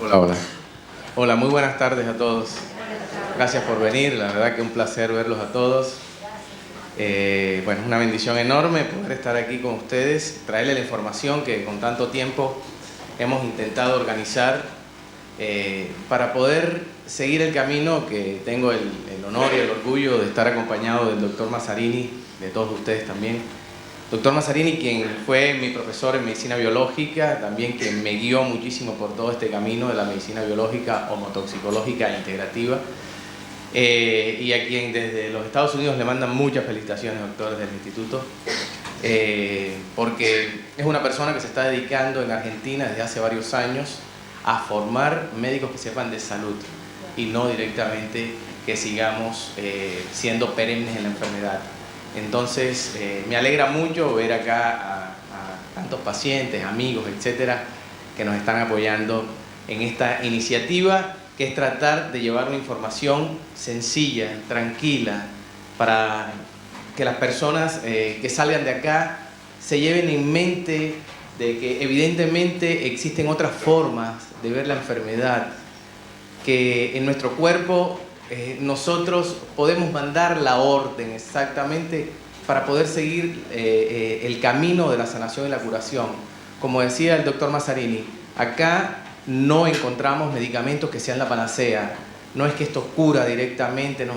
Hola, hola. Hola, muy buenas tardes a todos. Gracias por venir, la verdad que un placer verlos a todos. Bueno, es una bendición enorme poder estar aquí con ustedes, traerles la información que con tanto tiempo hemos intentado organizar para poder seguir el camino que tengo el honor y el orgullo de estar acompañado del doctor Mazzarini, de todos ustedes también. Doctor Mazzarini, quien fue mi profesor en medicina biológica, también quien me guió muchísimo por todo este camino de la medicina biológica, homotoxicológica e integrativa, y a quien desde los Estados Unidos le mandan muchas felicitaciones, doctores del instituto, porque es una persona que se está dedicando en Argentina desde hace varios años a formar médicos que sepan de salud y no directamente que sigamos siendo perennes en la enfermedad. Entonces, me alegra mucho ver acá a tantos pacientes, amigos, etcétera, que nos están apoyando en esta iniciativa, que es tratar de llevar una información sencilla, tranquila, para que las personas que salgan de acá se lleven en mente de que evidentemente existen otras formas de ver la enfermedad, que en nuestro cuerpo nosotros podemos mandar la orden exactamente para poder seguir el camino de la sanación y la curación. Como decía el doctor Mazzarini, acá no encontramos medicamentos que sean la panacea, no es que esto cura directamente, no.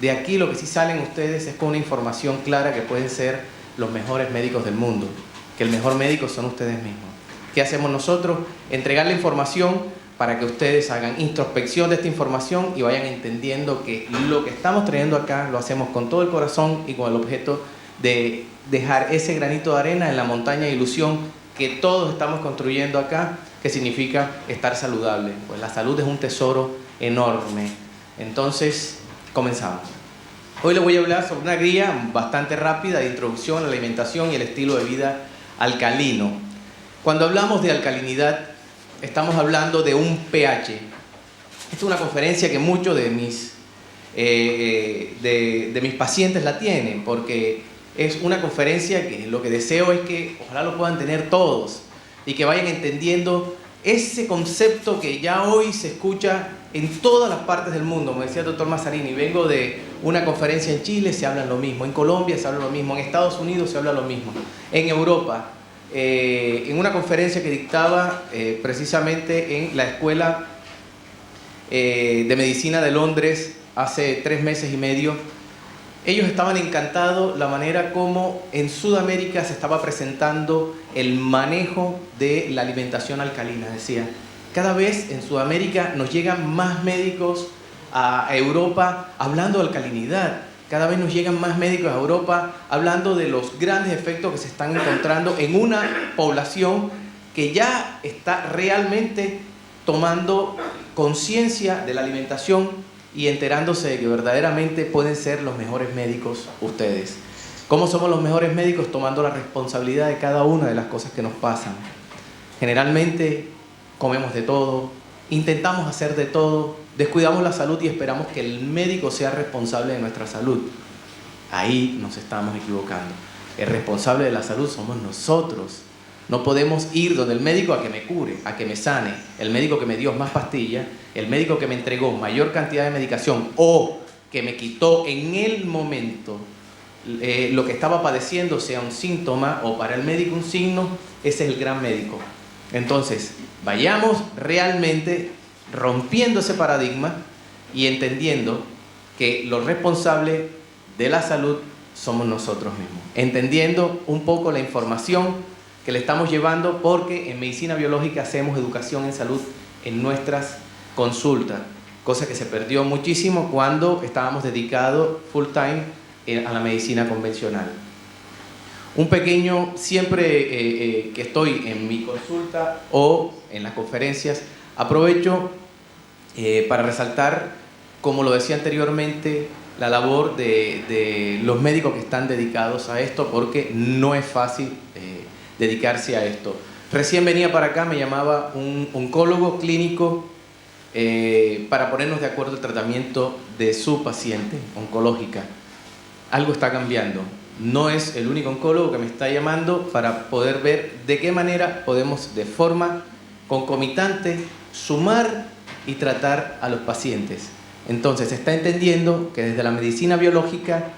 De aquí lo que sí salen ustedes es con una información clara que pueden ser los mejores médicos del mundo, que el mejor médico son ustedes mismos. ¿Qué hacemos nosotros? Entregar la información para que ustedes hagan introspección de esta información y vayan entendiendo que lo que estamos trayendo acá lo hacemos con todo el corazón y con el objeto de dejar ese granito de arena en la montaña de ilusión que todos estamos construyendo acá, que significa estar saludable. Pues la salud es un tesoro enorme. Entonces, comenzamos. Hoy les voy a hablar sobre una guía bastante rápida de introducción a la alimentación y el estilo de vida alcalino. Cuando hablamos de alcalinidad, estamos hablando de un pH. Esta es una conferencia que muchos de mis pacientes la tienen, porque es una conferencia que lo que deseo es que ojalá lo puedan tener todos y que vayan entendiendo ese concepto que ya hoy se escucha en todas las partes del mundo. Como decía el doctor Mazzarini, vengo de una conferencia en Chile, se habla lo mismo, en Colombia se habla lo mismo, en Estados Unidos se habla lo mismo, en Europa. En una conferencia que dictaba precisamente en la Escuela de Medicina de Londres hace 3 meses y medio, ellos estaban encantados la manera como en Sudamérica se estaba presentando el manejo de la alimentación alcalina. Decía, cada vez en Sudamérica nos llegan más médicos a Europa hablando de alcalinidad. Cada vez nos llegan más médicos a Europa hablando de los grandes efectos que se están encontrando en una población que ya está realmente tomando conciencia de la alimentación y enterándose de que verdaderamente pueden ser los mejores médicos ustedes. ¿Cómo somos los mejores médicos? Tomando la responsabilidad de cada una de las cosas que nos pasan. Generalmente comemos de todo, intentamos hacer de todo, descuidamos la salud y esperamos que el médico sea responsable de nuestra salud. Ahí nos estamos equivocando. El responsable de la salud somos nosotros. No podemos ir donde el médico a que me cure, a que me sane. El médico que me dio más pastillas, el médico que me entregó mayor cantidad de medicación o que me quitó en el momento lo que estaba padeciendo, sea un síntoma o para el médico un signo, ese es el gran médico. Entonces, vayamos realmente rompiendo ese paradigma y entendiendo que los responsables de la salud somos nosotros mismos. Entendiendo un poco la información que le estamos llevando, porque en medicina biológica hacemos educación en salud en nuestras consultas, cosa que se perdió muchísimo cuando estábamos dedicados full time a la medicina convencional. Un pequeño, siempre que estoy en mi consulta o en las conferencias, aprovecho para resaltar, como lo decía anteriormente, la labor de los médicos que están dedicados a esto, porque no es fácil dedicarse a esto. Recién venía para acá, me llamaba un oncólogo clínico para ponernos de acuerdo el tratamiento de su paciente oncológica. Algo está cambiando. No es el único oncólogo que me está llamando para poder ver de qué manera podemos de forma concomitante sumar y tratar a los pacientes. Entonces se está entendiendo que desde la medicina biológica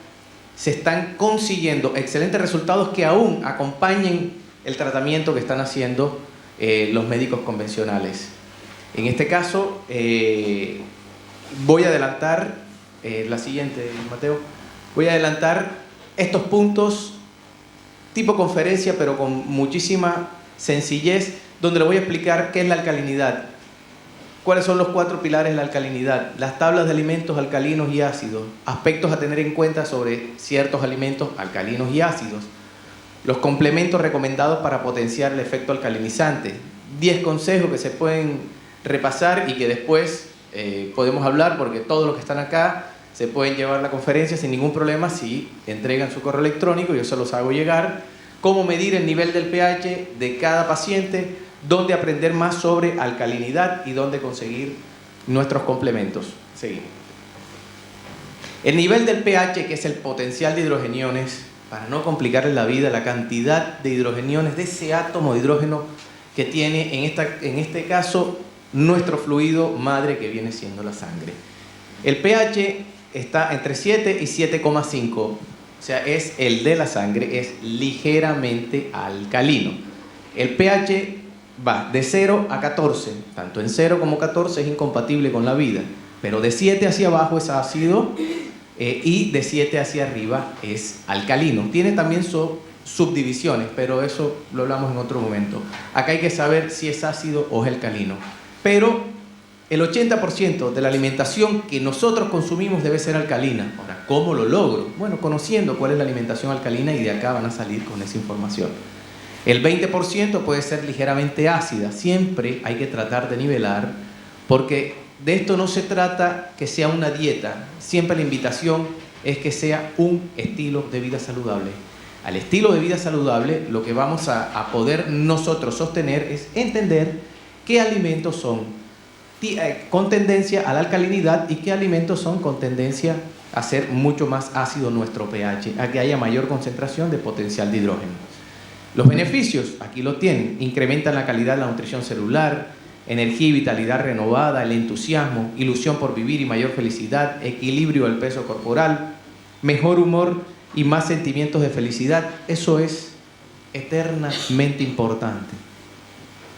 se están consiguiendo excelentes resultados que aún acompañen el tratamiento que están haciendo los médicos convencionales. En este caso, voy a adelantar la siguiente, Mateo. Voy a adelantar estos puntos tipo conferencia, pero con muchísima sencillez, donde le voy a explicar qué es la alcalinidad, cuáles son los 4 pilares de la alcalinidad, las tablas de alimentos alcalinos y ácidos, aspectos a tener en cuenta sobre ciertos alimentos alcalinos y ácidos, los complementos recomendados para potenciar el efecto alcalinizante, 10 consejos que se pueden repasar y que después podemos hablar, porque todos los que están acá se pueden llevar la conferencia sin ningún problema si entregan su correo electrónico, yo se los hago llegar. Cómo medir el nivel del pH de cada paciente, dónde aprender más sobre alcalinidad y dónde conseguir nuestros complementos. Seguimos. El nivel del pH, que es el potencial de hidrogeniones, para no complicarles la vida, la cantidad de hidrogeniones de ese átomo de hidrógeno que tiene en este caso nuestro fluido madre, que viene siendo la sangre. El pH está entre 7 y 7,5, o sea, es el de la sangre, es ligeramente alcalino. El pH va de 0 a 14, tanto en 0 como 14 es incompatible con la vida, pero de 7 hacia abajo es ácido y de 7 hacia arriba es alcalino. Tiene también subdivisiones, pero eso lo hablamos en otro momento. Acá hay que saber si es ácido o es alcalino. Pero el 80% de la alimentación que nosotros consumimos debe ser alcalina. Ahora, ¿cómo lo logro? Bueno, conociendo cuál es la alimentación alcalina, y de acá van a salir con esa información. El 20% puede ser ligeramente ácida. Siempre hay que tratar de nivelar, porque de esto no se trata que sea una dieta. Siempre la invitación es que sea un estilo de vida saludable. Al estilo de vida saludable, lo que vamos a poder nosotros sostener es entender qué alimentos son con tendencia a la alcalinidad y qué alimentos son con tendencia a ser mucho más ácido nuestro pH, a que haya mayor concentración de potencial de hidrógeno. Los beneficios, aquí lo tienen: incrementan la calidad de la nutrición celular, energía y vitalidad renovada, el entusiasmo, ilusión por vivir y mayor felicidad, equilibrio del peso corporal, mejor humor y más sentimientos de felicidad. Eso es eternamente importante.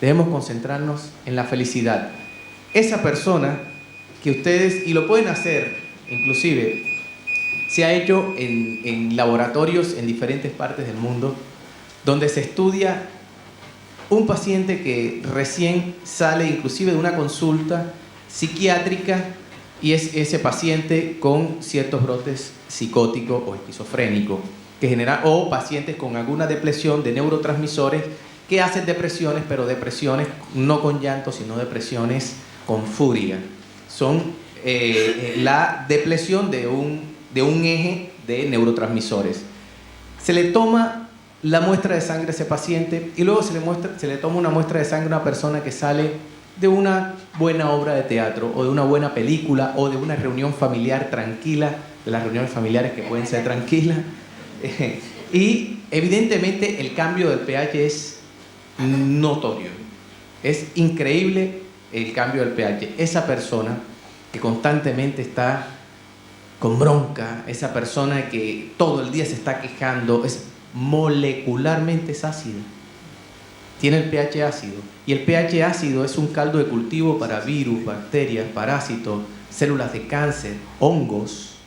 Debemos concentrarnos en la felicidad. Esa persona que ustedes, y lo pueden hacer, inclusive, se ha hecho en laboratorios en diferentes partes del mundo, donde se estudia un paciente que recién sale inclusive de una consulta psiquiátrica, y es ese paciente con ciertos brotes psicóticos o esquizofrénicos, o pacientes con alguna depresión de neurotransmisores que hacen depresiones, pero depresiones no con llanto, sino depresiones con furia. Son la depresión de un eje de neurotransmisores. Se le toma la muestra de sangre a ese paciente y luego se le toma una muestra de sangre a una persona que sale de una buena obra de teatro o de una buena película o de una reunión familiar tranquila, de las reuniones familiares que pueden ser tranquilas. Y evidentemente el cambio del pH es notorio. Es increíble el cambio del pH. Esa persona que constantemente está con bronca, esa persona que todo el día se está quejando, molecularmente es ácida. Tiene el pH ácido. Y el pH ácido es un caldo de cultivo para virus, bacterias, parásitos, células de cáncer, hongos.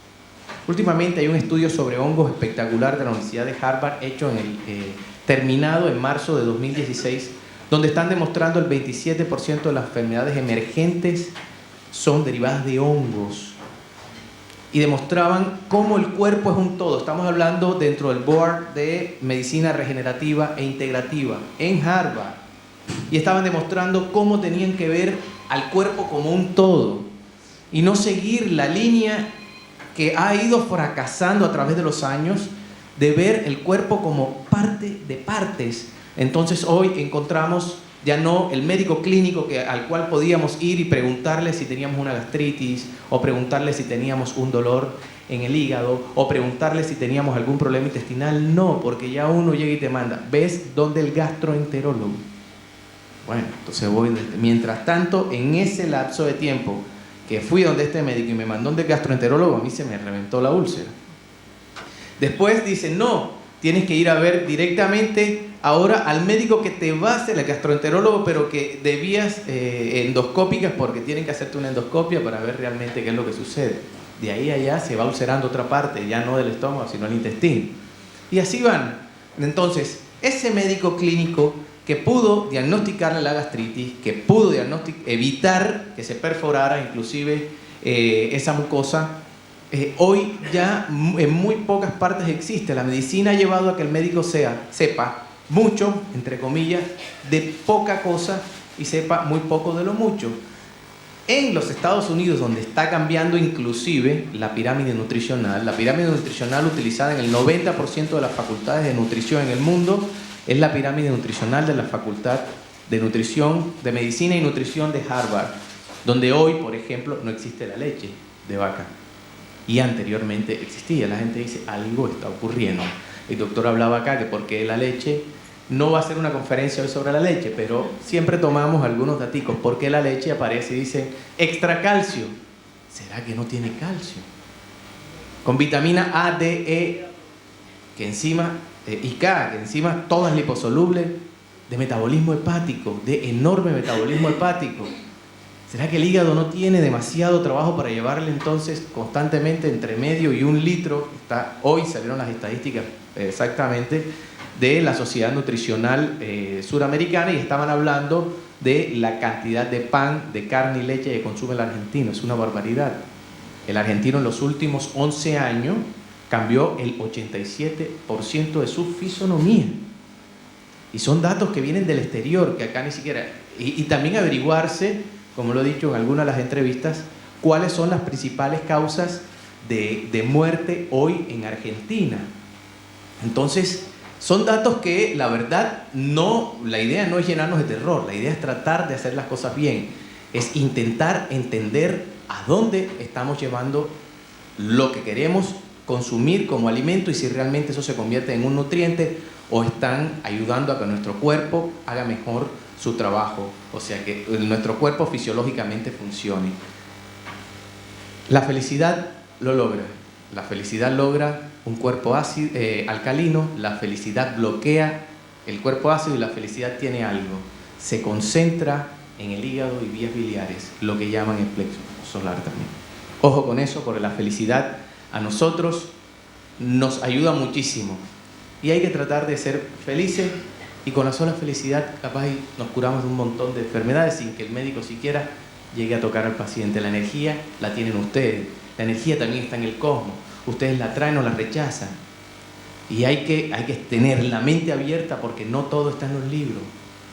Últimamente hay un estudio sobre hongos espectacular de la Universidad de Harvard, hecho terminado en marzo de 2016, donde están demostrando el 27% de las enfermedades emergentes son derivadas de hongos. Y demostraban cómo el cuerpo es un todo. Estamos hablando dentro del Board de Medicina Regenerativa e Integrativa en Harvard. Y estaban demostrando cómo tenían que ver al cuerpo como un todo y no seguir la línea que ha ido fracasando a través de los años de ver el cuerpo como parte de partes. Entonces hoy encontramos ya no el médico clínico al cual podíamos ir y preguntarle si teníamos una gastritis, o preguntarle si teníamos un dolor en el hígado, o preguntarle si teníamos algún problema intestinal. No, porque ya uno llega y te manda, ¿ves dónde el gastroenterólogo? Bueno, entonces voy, mientras tanto, en ese lapso de tiempo que fui donde este médico y me mandó donde el gastroenterólogo, a mí se me reventó la úlcera. Después dice, no, tienes que ir a ver directamente ahora al médico que te va a hacer, el gastroenterólogo, pero que de vías endoscópicas, porque tienen que hacerte una endoscopia para ver realmente qué es lo que sucede. De ahí a allá se va ulcerando otra parte, ya no del estómago, sino el intestino. Y así van. Entonces, ese médico clínico que pudo diagnosticarle la gastritis, que pudo evitar que se perforara inclusive esa mucosa, hoy ya en muy pocas partes existe. La medicina ha llevado a que el médico sepa mucho, entre comillas, de poca cosa y sepa muy poco de lo mucho. En los Estados Unidos, donde está cambiando inclusive la pirámide nutricional utilizada en el 90% de las facultades de nutrición en el mundo, es la pirámide nutricional de la Facultad de Nutrición, de Medicina y Nutrición de Harvard, donde hoy, por ejemplo, no existe la leche de vaca. Y anteriormente existía. La gente dice, algo está ocurriendo. El doctor hablaba acá que porque la leche, no va a ser una conferencia hoy sobre la leche, pero siempre tomamos algunos daticos. Porque la leche aparece y dice, extra calcio. ¿Será que no tiene calcio? Con vitamina A, D, E, que encima, y K, que encima todas liposolubles, de metabolismo hepático, de enorme metabolismo hepático. ¿Será que el hígado no tiene demasiado trabajo para llevarle entonces constantemente entre medio y 1 litro? Hoy salieron las estadísticas exactamente de la Sociedad Nutricional Suramericana y estaban hablando de la cantidad de pan, de carne y leche que consume el argentino. Es una barbaridad. El argentino en los últimos 11 años cambió el 87% de su fisonomía. Y son datos que vienen del exterior, que acá ni siquiera... Y también averiguarse, como lo he dicho en algunas de las entrevistas, cuáles son las principales causas de muerte hoy en Argentina. Entonces, son datos que la verdad la idea no es llenarnos de terror, la idea es tratar de hacer las cosas bien, es intentar entender a dónde estamos llevando lo que queremos consumir como alimento y si realmente eso se convierte en un nutriente o están ayudando a que nuestro cuerpo haga mejor su trabajo, o sea, que nuestro cuerpo fisiológicamente funcione. La felicidad lo logra. La felicidad logra un cuerpo ácido, alcalino, la felicidad bloquea el cuerpo ácido y la felicidad tiene algo. Se concentra en el hígado y vías biliares, lo que llaman el plexo solar también. Ojo con eso, porque la felicidad a nosotros nos ayuda muchísimo y hay que tratar de ser felices y con la sola felicidad capaz nos curamos de un montón de enfermedades sin que el médico siquiera llegue a tocar al paciente. La energía la tienen ustedes, la energía también está en el cosmos, ustedes la traen o la rechazan y hay que tener la mente abierta porque no todo está en los libros,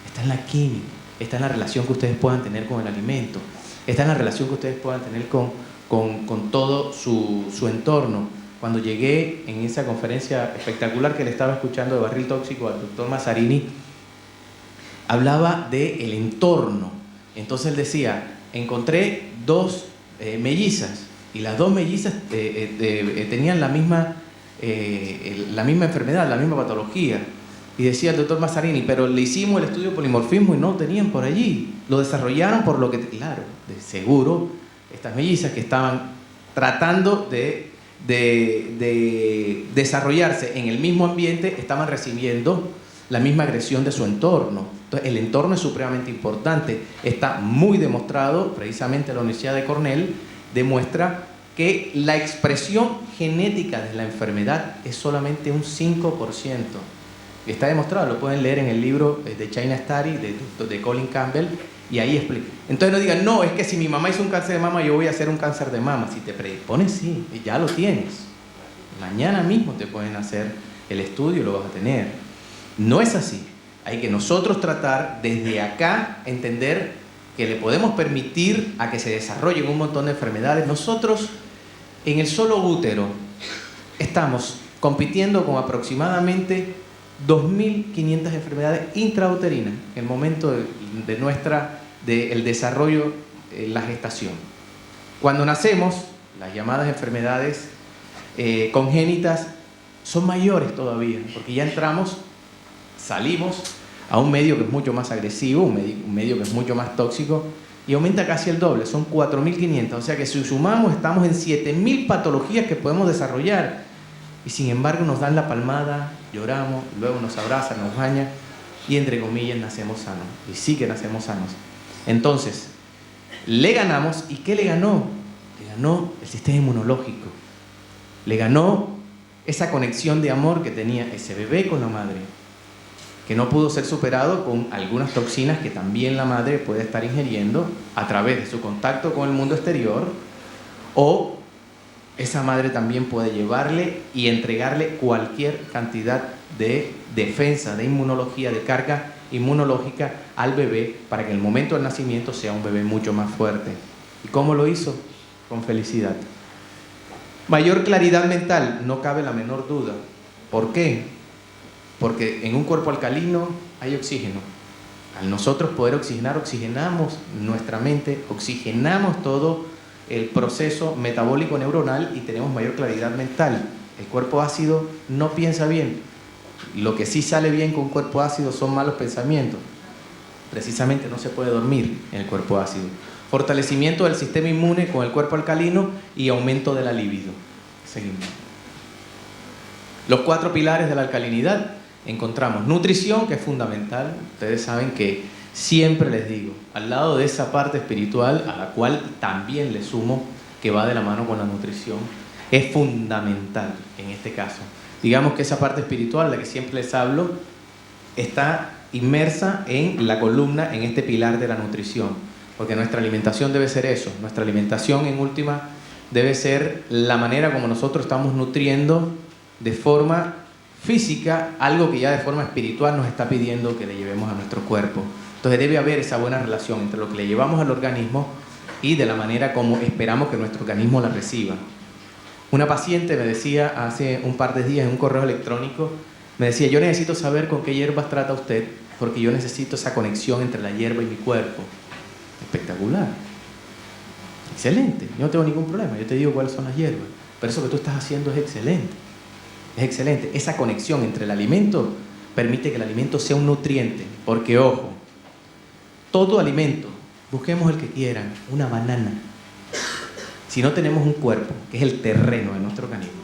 está en la química, está en la relación que ustedes puedan tener con el alimento, está en la relación que ustedes puedan tener con todo su entorno. Cuando llegué en esa conferencia espectacular que le estaba escuchando de barril tóxico al doctor Mazzarini, hablaba del entorno. Entonces él decía, encontré 2 mellizas y las 2 mellizas tenían la misma enfermedad, la misma patología. Y decía el doctor Mazzarini, pero le hicimos el estudio de polimorfismo y no tenían por allí. Lo desarrollaron por lo que, claro, de seguro, estas mellizas que estaban tratando de desarrollarse en el mismo ambiente estaban recibiendo la misma agresión de su entorno. Entonces, el entorno es supremamente importante. Está muy demostrado, precisamente la Universidad de Cornell demuestra que la expresión genética de la enfermedad es solamente un 5%. Está demostrado, lo pueden leer en el libro de China Study de Colin Campbell y ahí explica. Entonces no digan, no, es que si mi mamá hizo un cáncer de mama, yo voy a hacer un cáncer de mama. Si te predispones, sí, ya lo tienes. Mañana mismo te pueden hacer el estudio y lo vas a tener. No es así. Hay que nosotros tratar desde acá, entender que le podemos permitir a que se desarrollen un montón de enfermedades. Nosotros, en el solo útero, estamos compitiendo con aproximadamente 2.500 enfermedades intrauterinas en el momento del desarrollo, la gestación. Cuando nacemos, las llamadas enfermedades congénitas son mayores todavía, porque ya salimos a un medio que es mucho más agresivo, un medio que es mucho más tóxico, y aumenta casi el doble, son 4.500. O sea que si sumamos estamos en 7.000 patologías que podemos desarrollar, y sin embargo nos dan la palmada, lloramos, luego nos abrazan, nos bañan, y entre comillas nacemos sanos, y sí que nacemos sanos. Entonces, le ganamos, ¿y qué le ganó? Le ganó el sistema inmunológico, le ganó esa conexión de amor que tenía ese bebé con la madre, que no pudo ser superado con algunas toxinas que también la madre puede estar ingiriendo a través de su contacto con el mundo exterior, o esa madre también puede llevarle y entregarle cualquier cantidad de defensa, de inmunología, de carga inmunológica al bebé para que en el momento del nacimiento sea un bebé mucho más fuerte. ¿Y cómo lo hizo? Con felicidad. Mayor claridad mental, no cabe la menor duda. ¿Por qué? Porque en un cuerpo alcalino hay oxígeno. Al nosotros poder oxigenar, oxigenamos nuestra mente, oxigenamos todo el proceso metabólico neuronal y tenemos mayor claridad mental. El cuerpo ácido no piensa bien. Lo que sí sale bien con un cuerpo ácido son malos pensamientos. Precisamente no se puede dormir en el cuerpo ácido. Fortalecimiento del sistema inmune con el cuerpo alcalino y aumento de la libido. Seguimos. Los 4 pilares de la alcalinidad. Encontramos nutrición, que es fundamental. Ustedes saben que siempre les digo, al lado de esa parte espiritual, a la cual también le sumo que va de la mano con la nutrición, es fundamental en este caso. Digamos que esa parte espiritual, la que siempre les hablo, está inmersa en la columna, en este pilar de la nutrición, porque nuestra alimentación debe ser eso. Nuestra alimentación, en última, debe ser la manera como nosotros estamos nutriendo de forma física algo que ya de forma espiritual nos está pidiendo que le llevemos a nuestro cuerpo. Entonces debe haber esa buena relación entre lo que le llevamos al organismo y de la manera como esperamos que nuestro organismo la reciba. Una paciente me decía hace un par de días en un correo electrónico, me decía, yo necesito saber con qué hierbas trata usted, porque yo necesito esa conexión entre la hierba y mi cuerpo. Espectacular. Excelente. Yo no tengo ningún problema. Yo te digo cuáles son las hierbas. Pero eso que tú estás haciendo es excelente. Es excelente. Esa conexión entre el alimento permite que el alimento sea un nutriente. Porque, ojo, todo alimento, busquemos el que quieran, una banana. Si no tenemos un cuerpo, que es el terreno de nuestro organismo,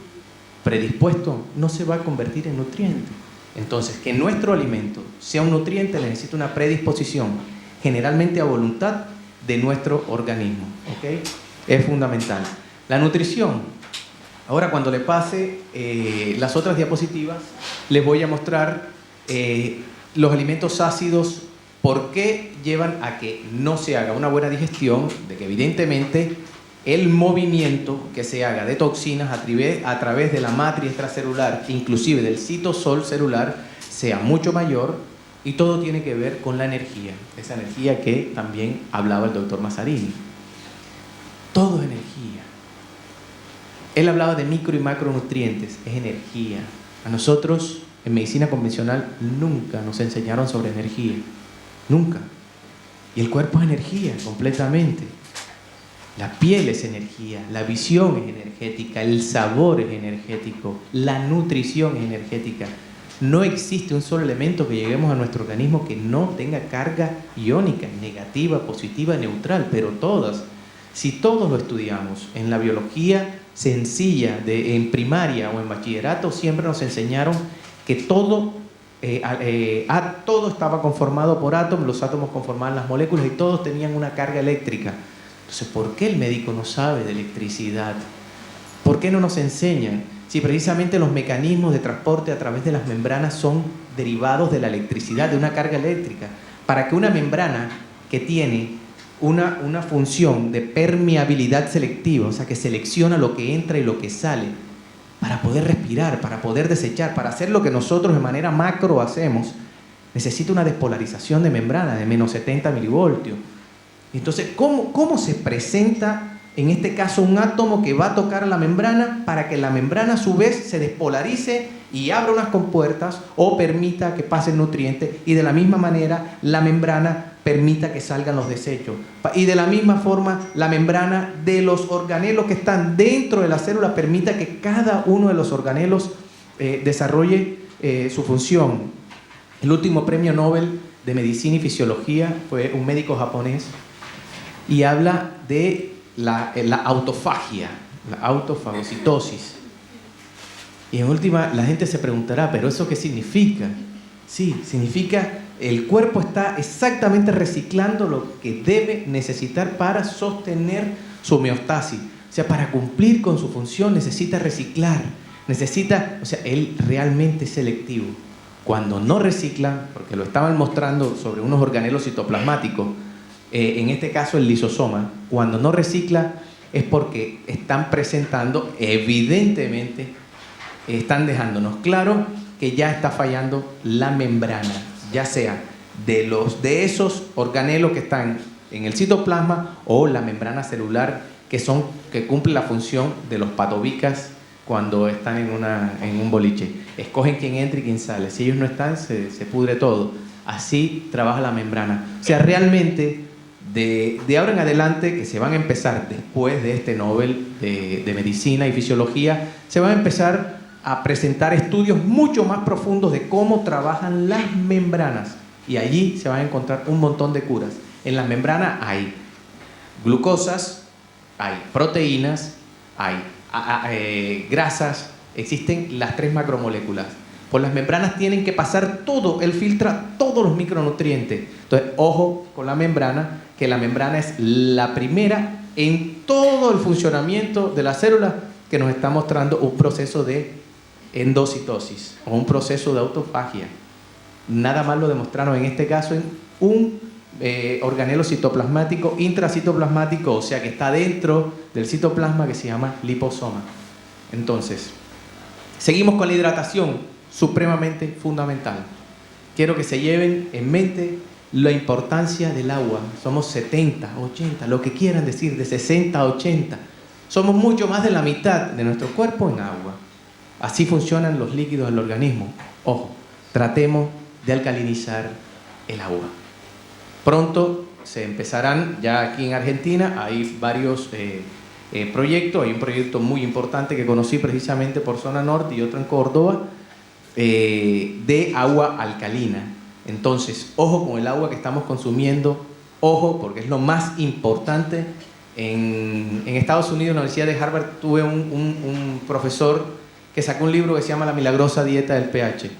predispuesto, no se va a convertir en nutriente. Entonces, que nuestro alimento sea un nutriente necesita una predisposición, generalmente a voluntad de nuestro organismo. ¿Okay? Es fundamental. La nutrición. Ahora, cuando le pase las otras diapositivas, les voy a mostrar los alimentos ácidos, por qué llevan a que no se haga una buena digestión, de que evidentemente el movimiento que se haga de toxinas a través de la matriz extracelular, inclusive del citosol celular, sea mucho mayor, y todo tiene que ver con la energía, esa energía que también hablaba el doctor Mazzarini. Todo es energía. Él hablaba de micro y macronutrientes, es energía. A nosotros en medicina convencional nunca nos enseñaron sobre energía, nunca. Y el cuerpo es energía completamente. La piel es energía, la visión es energética, el sabor es energético, la nutrición es energética. No existe un solo elemento que lleguemos a nuestro organismo que no tenga carga iónica, negativa, positiva, neutral, pero todas. Si todos lo estudiamos en la biología sencilla, en primaria o en bachillerato, siempre nos enseñaron que todo estaba conformado por átomos, los átomos conformaban las moléculas y todos tenían una carga eléctrica. Entonces, ¿por qué el médico no sabe de electricidad? ¿Por qué no nos enseñan? Si precisamente los mecanismos de transporte a través de las membranas son derivados de la electricidad, de una carga eléctrica. Para que una membrana que tiene una función de permeabilidad selectiva, o sea, que selecciona lo que entra y lo que sale, para poder respirar, para poder desechar, para hacer lo que nosotros de manera macro hacemos, necesita una despolarización de membrana de menos 70 milivoltios. Entonces, ¿cómo se presenta en este caso un átomo que va a tocar la membrana para que la membrana a su vez se despolarice y abra unas compuertas o permita que pase el nutriente, y de la misma manera la membrana permita que salgan los desechos, y de la misma forma la membrana de los organelos que están dentro de la célula permita que cada uno de los organelos desarrolle su función? El último premio Nobel de Medicina y Fisiología, fue un médico japonés, y habla de la autofagia, la autofagocitosis. Y en última, la gente se preguntará, ¿pero eso qué significa? Sí, significa el cuerpo está exactamente reciclando lo que debe necesitar para sostener su homeostasis. O sea, para cumplir con su función necesita reciclar, o sea, él realmente es selectivo. Cuando no recicla, porque lo estaban mostrando sobre unos organelos citoplasmáticos, en este caso el lisosoma, cuando no recicla es porque están presentando, evidentemente, están dejándonos claro que ya está fallando la membrana, ya sea de esos organelos que están en el citoplasma o la membrana celular que cumple la función de los patobicas cuando están en un boliche. Escogen quién entra y quién sale. Si ellos no están, se pudre todo. Así trabaja la membrana. O sea, realmente, de ahora en adelante, que se van a empezar después de este Nobel de Medicina y Fisiología, se van a empezar a presentar estudios mucho más profundos de cómo trabajan las membranas. Y allí se van a encontrar un montón de curas. En las membranas hay glucosas, hay proteínas, hay grasas, existen las 3 macromoléculas. Por las membranas tienen que pasar todo, él filtra todos los micronutrientes. Entonces, ojo con la membrana, que la membrana es la primera en todo el funcionamiento de la célula que nos está mostrando un proceso de endocitosis o un proceso de autofagia. Nada más lo demostraron en este caso en un organelo citoplasmático intracitoplasmático, o sea que está dentro del citoplasma, que se llama liposoma. Entonces, seguimos con la hidratación, supremamente fundamental. Quiero que se lleven en mente la importancia del agua. Somos 70, 80, lo que quieran decir, de 60 a 80. Somos mucho más de la mitad de nuestro cuerpo en agua. Así funcionan los líquidos del organismo. Ojo, tratemos de alcalinizar el agua. Pronto se empezarán, ya aquí en Argentina hay varios proyectos. Hay un proyecto muy importante que conocí precisamente por zona norte y otro en Córdoba, de agua alcalina. Entonces, ojo con el agua que estamos consumiendo, ojo, porque es lo más importante. En Estados Unidos, en la Universidad de Harvard, tuve un profesor que sacó un libro que se llama La milagrosa dieta del pH.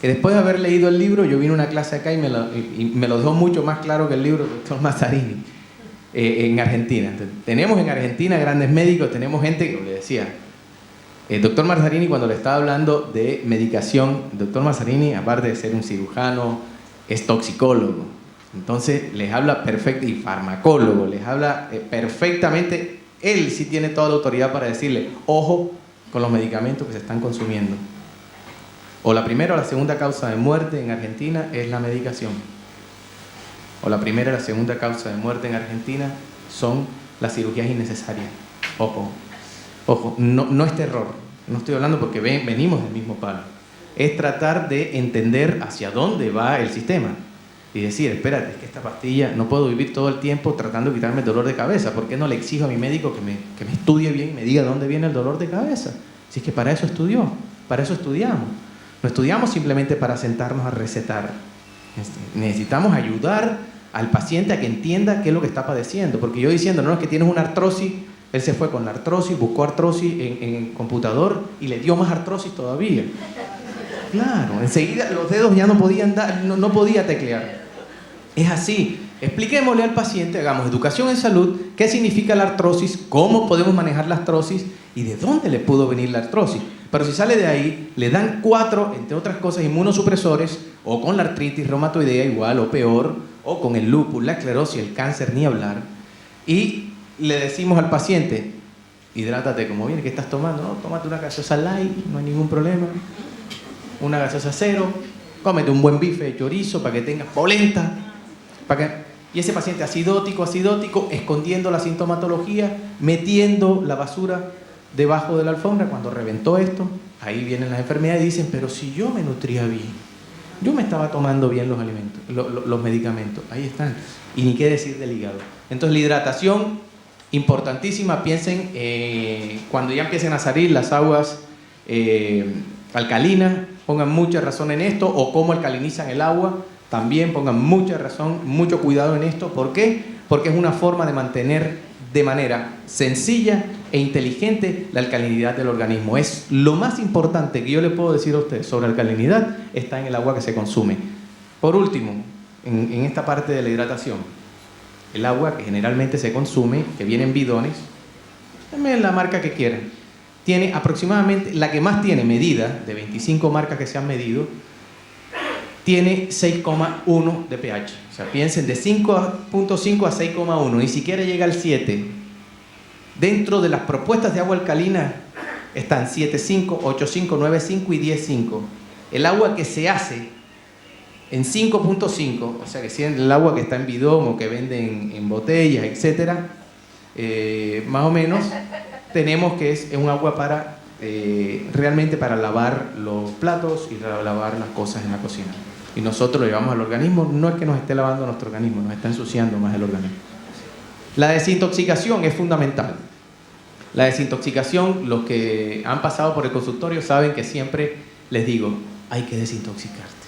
Que después de haber leído el libro, yo vine a una clase acá y me lo dejó mucho más claro que el libro del doctor Mazzarini en Argentina. Entonces, tenemos en Argentina grandes médicos, tenemos gente que, le decía, el doctor Mazzarini, cuando le estaba hablando de medicación, el doctor Mazzarini, aparte de ser un cirujano, es toxicólogo. Entonces les habla perfecto, y farmacólogo, les habla perfectamente. Él sí tiene toda la autoridad para decirle, ojo con los medicamentos que se están consumiendo. O la primera o la segunda causa de muerte en Argentina es la medicación. O la primera o la segunda causa de muerte en Argentina son las cirugías innecesarias. Ojo, ojo, no es terror. No estoy hablando porque venimos del mismo palo. Es tratar de entender hacia dónde va el sistema. Y decir, espérate, es que esta pastilla no puedo vivir todo el tiempo tratando de quitarme el dolor de cabeza. ¿Por qué no le exijo a mi médico que me estudie bien y me diga de dónde viene el dolor de cabeza? Si es que para eso estudió, para eso estudiamos. No estudiamos simplemente para sentarnos a recetar. Necesitamos ayudar al paciente a que entienda qué es lo que está padeciendo. Porque yo diciendo, no, es que tienes una artrosis, él se fue con la artrosis, buscó artrosis en el computador y le dio más artrosis todavía. Claro, enseguida los dedos ya no podían dar, no podía teclear. Es así. Expliquémosle al paciente, hagamos educación en salud, qué significa la artrosis, cómo podemos manejar la artrosis y de dónde le pudo venir la artrosis. Pero si sale de ahí, le dan 4, entre otras cosas, inmunosupresores, o con la artritis reumatoidea igual o peor, o con el lupus, la esclerosis, el cáncer, ni hablar. Y le decimos al paciente, hidrátate como viene, ¿qué estás tomando? No, tómate una gaseosa light, no hay ningún problema. Una gaseosa cero, cómete un buen bife de chorizo para que tengas polenta. Y ese paciente acidótico, escondiendo la sintomatología, metiendo la basura debajo de la alfombra. Cuando reventó esto, ahí vienen las enfermedades y dicen, pero si yo me nutría bien, yo me estaba tomando bien los alimentos, los medicamentos, ahí están. Y ni qué decir del hígado. Entonces la hidratación, importantísima. Piensen cuando ya empiecen a salir las aguas alcalinas, pongan mucha razón en esto, o cómo alcalinizan el agua. también pongan mucha razón, mucho cuidado en esto. ¿Por qué? Porque es una forma de mantener de manera sencilla e inteligente la alcalinidad del organismo. Es lo más importante que yo le puedo decir a ustedes sobre alcalinidad, está en el agua que se consume. Por último, en esta parte de la hidratación, el agua que generalmente se consume, que viene en bidones, denme la marca que quieran, tiene aproximadamente, la que más tiene medida, de 25 marcas que se han medido, tiene 6,1 de pH. O sea, piensen de 5.5 a 6,1, ni siquiera llega al 7. Dentro de las propuestas de agua alcalina están 7,5, 8,5, 9,5 y 10,5. El agua que se hace en 5.5, o sea que si el agua que está en bidón o que venden en botellas, etcétera, más o menos tenemos que es un agua para realmente para lavar los platos y lavar las cosas en la cocina. Y nosotros lo llevamos al organismo, no es que nos esté lavando nuestro organismo, nos está ensuciando más el organismo. La desintoxicación es fundamental. La desintoxicación, los que han pasado por el consultorio saben que siempre les digo, hay que desintoxicarte.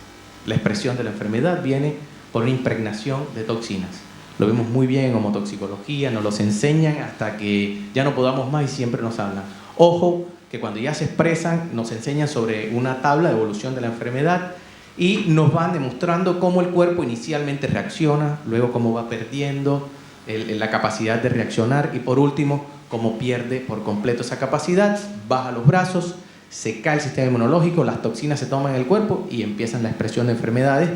La expresión de la enfermedad viene por una impregnación de toxinas. Lo vemos muy bien en homotoxicología, nos los enseñan hasta que ya no podamos más y siempre nos hablan. Ojo, que cuando ya se expresan, nos enseñan sobre una tabla de evolución de la enfermedad y nos van demostrando cómo el cuerpo inicialmente reacciona, luego cómo va perdiendo la capacidad de reaccionar y por último, cómo pierde por completo esa capacidad, baja los brazos, se cae el sistema inmunológico, las toxinas se toman en el cuerpo y empiezan la expresión de enfermedades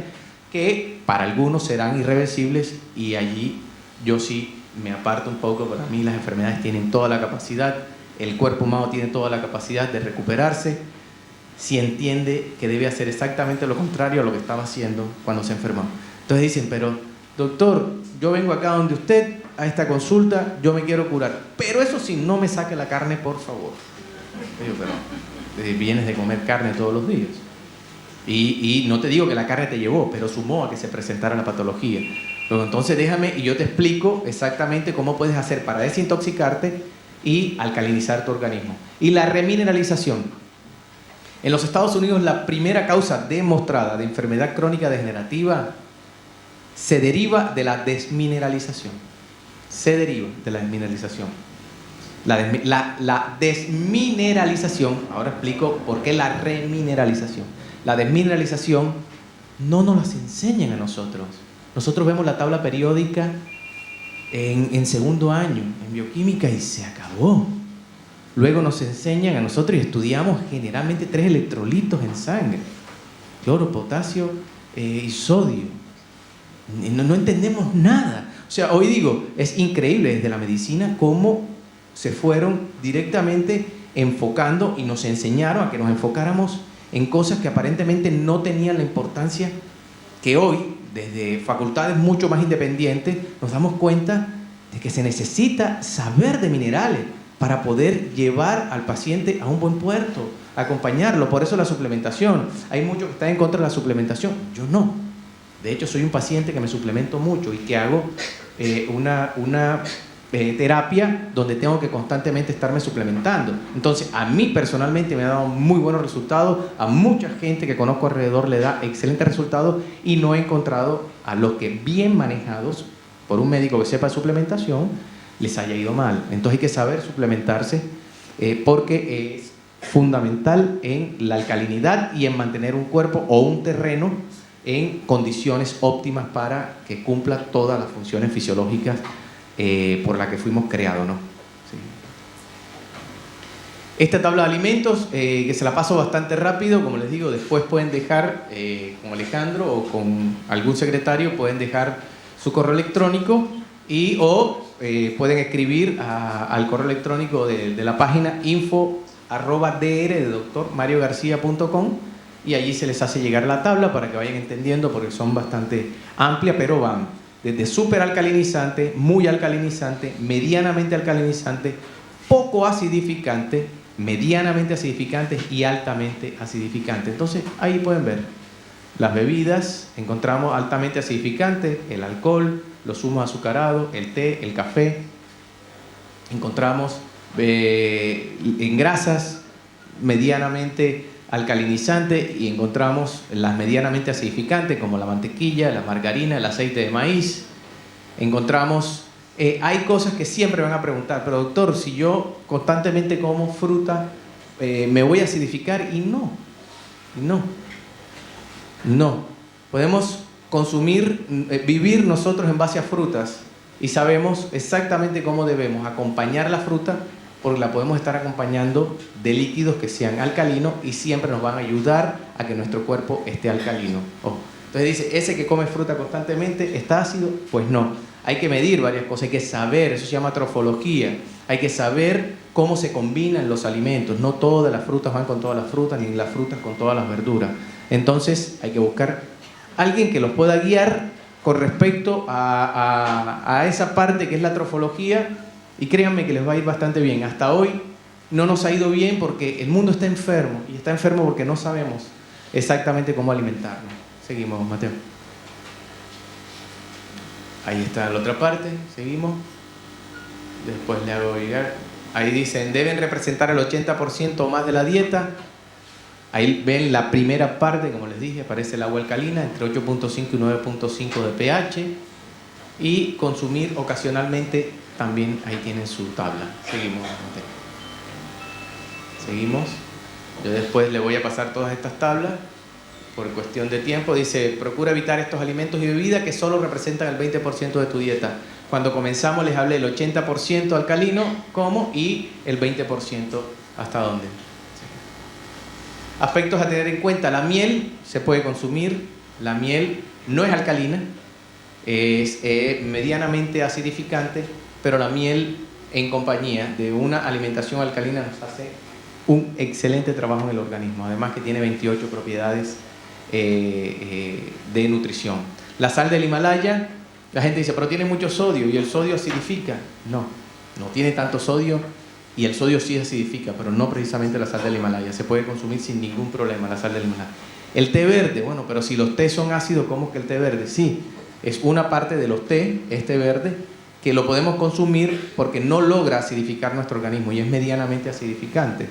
que para algunos serán irreversibles y allí yo sí me aparto un poco. Para mí las enfermedades tienen toda la capacidad, el cuerpo humano tiene toda la capacidad de recuperarse si entiende que debe hacer exactamente lo contrario a lo que estaba haciendo cuando se enfermó. Entonces dicen, pero doctor, yo vengo acá donde usted a esta consulta, yo me quiero curar, pero eso sí, no me saque la carne, por favor. Digo, pero vienes de comer carne todos los días. Y no te digo que la carne te llevó, pero sumó a que se presentara la patología. Luego, entonces déjame y yo te explico exactamente cómo puedes hacer para desintoxicarte y alcalinizar tu organismo. Y la remineralización. En los Estados Unidos, la primera causa demostrada de enfermedad crónica degenerativa se deriva de la desmineralización. Se deriva de la desmineralización. La desmineralización, ahora explico por qué la remineralización. La desmineralización no nos las enseñan a nosotros. Nosotros vemos la tabla periódica en segundo año, en bioquímica, y se acabó. Luego nos enseñan a nosotros y estudiamos generalmente 3 electrolitos en sangre: cloro, potasio y sodio. No entendemos nada. O sea, hoy digo, es increíble desde la medicina cómo se fueron directamente enfocando y nos enseñaron a que nos enfocáramos en cosas que aparentemente no tenían la importancia que hoy, desde facultades mucho más independientes, nos damos cuenta de que se necesita saber de minerales para poder llevar al paciente a un buen puerto, acompañarlo. Por eso la suplementación. Hay muchos que están en contra de la suplementación. Yo no. De hecho, soy un paciente que me suplemento mucho y que hago una terapia donde tengo que constantemente estarme suplementando. Entonces, a mí personalmente me ha dado muy buenos resultados, a mucha gente que conozco alrededor le da excelentes resultados y no he encontrado a los que bien manejados por un médico que sepa de suplementación les haya ido mal. Entonces hay que saber suplementarse porque es fundamental en la alcalinidad y en mantener un cuerpo o un terreno en condiciones óptimas para que cumpla todas las funciones fisiológicas por la que fuimos creados, ¿no? Sí. Esta tabla de alimentos, que se la paso bastante rápido, como les digo, después pueden dejar, con Alejandro o con algún secretario, pueden dejar su correo electrónico o pueden escribir al correo electrónico de la página info@dr de drmariogarcia.com y allí se les hace llegar la tabla para que vayan entendiendo, porque son bastante amplias, pero van desde súper alcalinizante, muy alcalinizante, medianamente alcalinizante, poco acidificante, medianamente acidificante y altamente acidificante. Entonces ahí pueden ver las bebidas. Encontramos altamente acidificante, el alcohol, los zumos azucarados, el té, el café. Encontramos en grasas medianamente alcalinizante y encontramos las medianamente acidificantes como la mantequilla, la margarina, el aceite de maíz. Encontramos, hay cosas que siempre van a preguntar, pero doctor, si yo constantemente como fruta, ¿me voy a acidificar? Y no. Podemos consumir, vivir nosotros en base a frutas y sabemos exactamente cómo debemos acompañar la fruta, porque la podemos estar acompañando de líquidos que sean alcalinos y siempre nos van a ayudar a que nuestro cuerpo esté alcalino. Entonces dice, ese que come fruta constantemente, ¿está ácido? Pues no. Hay que medir varias cosas, hay que saber, eso se llama trofología. Hay que saber cómo se combinan los alimentos. No todas las frutas van con todas las frutas, ni las frutas con todas las verduras. Entonces hay que buscar alguien que los pueda guiar con respecto a esa parte que es la trofología, y créanme que les va a ir bastante bien. Hasta hoy no nos ha ido bien porque el mundo está enfermo, y está enfermo porque no sabemos exactamente cómo alimentarnos. Seguimos, Mateo. Ahí está la otra parte, seguimos. Después le hago llegar. Ahí dicen, deben representar el 80% o más de la dieta. Ahí ven la primera parte, como les dije, aparece el agua alcalina, entre 8.5 y 9.5 de pH. Y consumir ocasionalmente, también ahí tienen su tabla. Seguimos. Seguimos. Yo después le voy a pasar todas estas tablas por cuestión de tiempo. Dice, procura evitar estos alimentos y bebidas que solo representan el 20% de tu dieta. Cuando comenzamos les hablé el 80% alcalino, ¿cómo? Y el 20% ¿hasta dónde? Aspectos a tener en cuenta, la miel se puede consumir, la miel no es alcalina, es medianamente acidificante, pero la miel en compañía de una alimentación alcalina nos hace un excelente trabajo en el organismo, además que tiene 28 propiedades de nutrición. La sal del Himalaya, la gente dice, pero tiene mucho sodio y el sodio acidifica. No tiene tanto sodio. Y el sodio sí acidifica, pero no precisamente la sal del Himalaya. Se puede consumir sin ningún problema la sal del Himalaya. El té verde, bueno, pero si los tés son ácidos, ¿cómo que el té verde? Sí, es una parte de los té, este verde, que lo podemos consumir porque no logra acidificar nuestro organismo y es medianamente acidificante.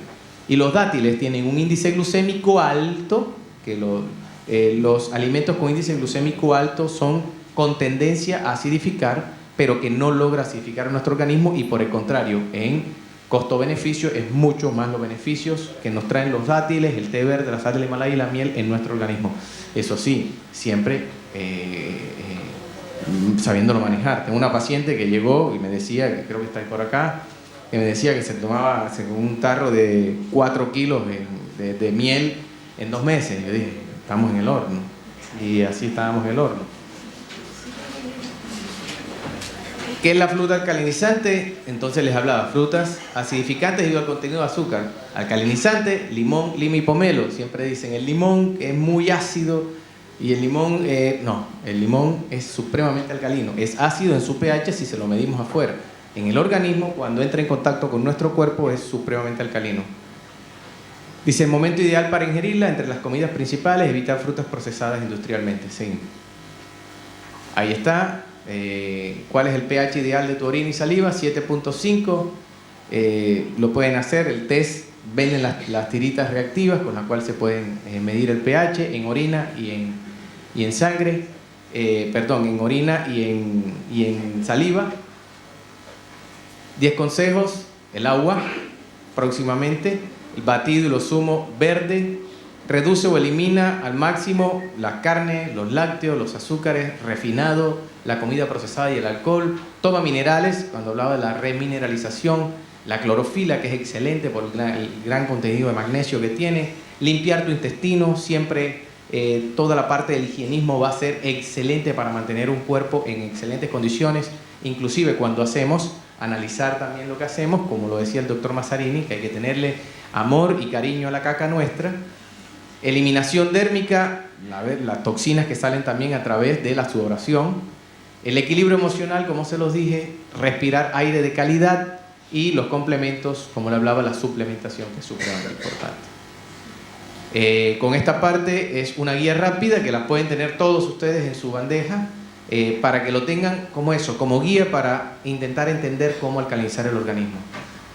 Y los dátiles tienen un índice glucémico alto, que los alimentos con índice glucémico alto son con tendencia a acidificar, pero que no logra acidificar nuestro organismo, y por el contrario, en costo-beneficio es mucho más los beneficios que nos traen los dátiles, el té verde, la sal del Himalaya y la miel en nuestro organismo. Eso sí, siempre sabiéndolo manejar. Tengo una paciente que llegó y me decía, que creo que está ahí por acá, que me decía que se tomaba un tarro de 4 kilos de miel en 2 meses. Yo dije, estamos en el horno. Y así estábamos en el horno. ¿Qué es la fruta alcalinizante? Entonces les hablaba, frutas acidificantes debido al contenido de azúcar. Alcalinizante, limón, lima y pomelo. Siempre dicen, el limón es muy ácido y el limón, no, el limón es supremamente alcalino. Es ácido en su pH si se lo medimos afuera. En el organismo, cuando entra en contacto con nuestro cuerpo, es supremamente alcalino. Dice, el momento ideal para ingerirla, entre las comidas principales, evitar frutas procesadas industrialmente. Sí. Ahí está. ¿Cuál es el pH ideal de tu orina y saliva? 7.5. Lo pueden hacer, el test, venden las tiritas reactivas con las cuales se pueden medir el pH en orina y en sangre, en orina y en saliva. 10 consejos, el agua próximamente, el batido y los zumos verde. Reduce o elimina al máximo la carne, los lácteos, los azúcares refinados, la comida procesada y el alcohol. Toma minerales, cuando hablaba de la remineralización, la clorofila, que es excelente por el gran contenido de magnesio que tiene. Limpiar tu intestino, siempre toda la parte del higienismo va a ser excelente para mantener un cuerpo en excelentes condiciones. Inclusive cuando hacemos, analizar también lo que hacemos, como lo decía el doctor Mazzarini, que hay que tenerle amor y cariño a la caca nuestra. Eliminación dérmica, las toxinas que salen también a través de la sudoración. El equilibrio emocional, como se los dije, respirar aire de calidad, y los complementos, como le hablaba, la suplementación, que es supremamente importante. Con esta parte es una guía rápida que la pueden tener todos ustedes en su bandeja, para que lo tengan como guía para intentar entender cómo alcalinizar el organismo.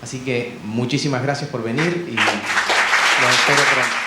Así que muchísimas gracias por venir y los espero pronto.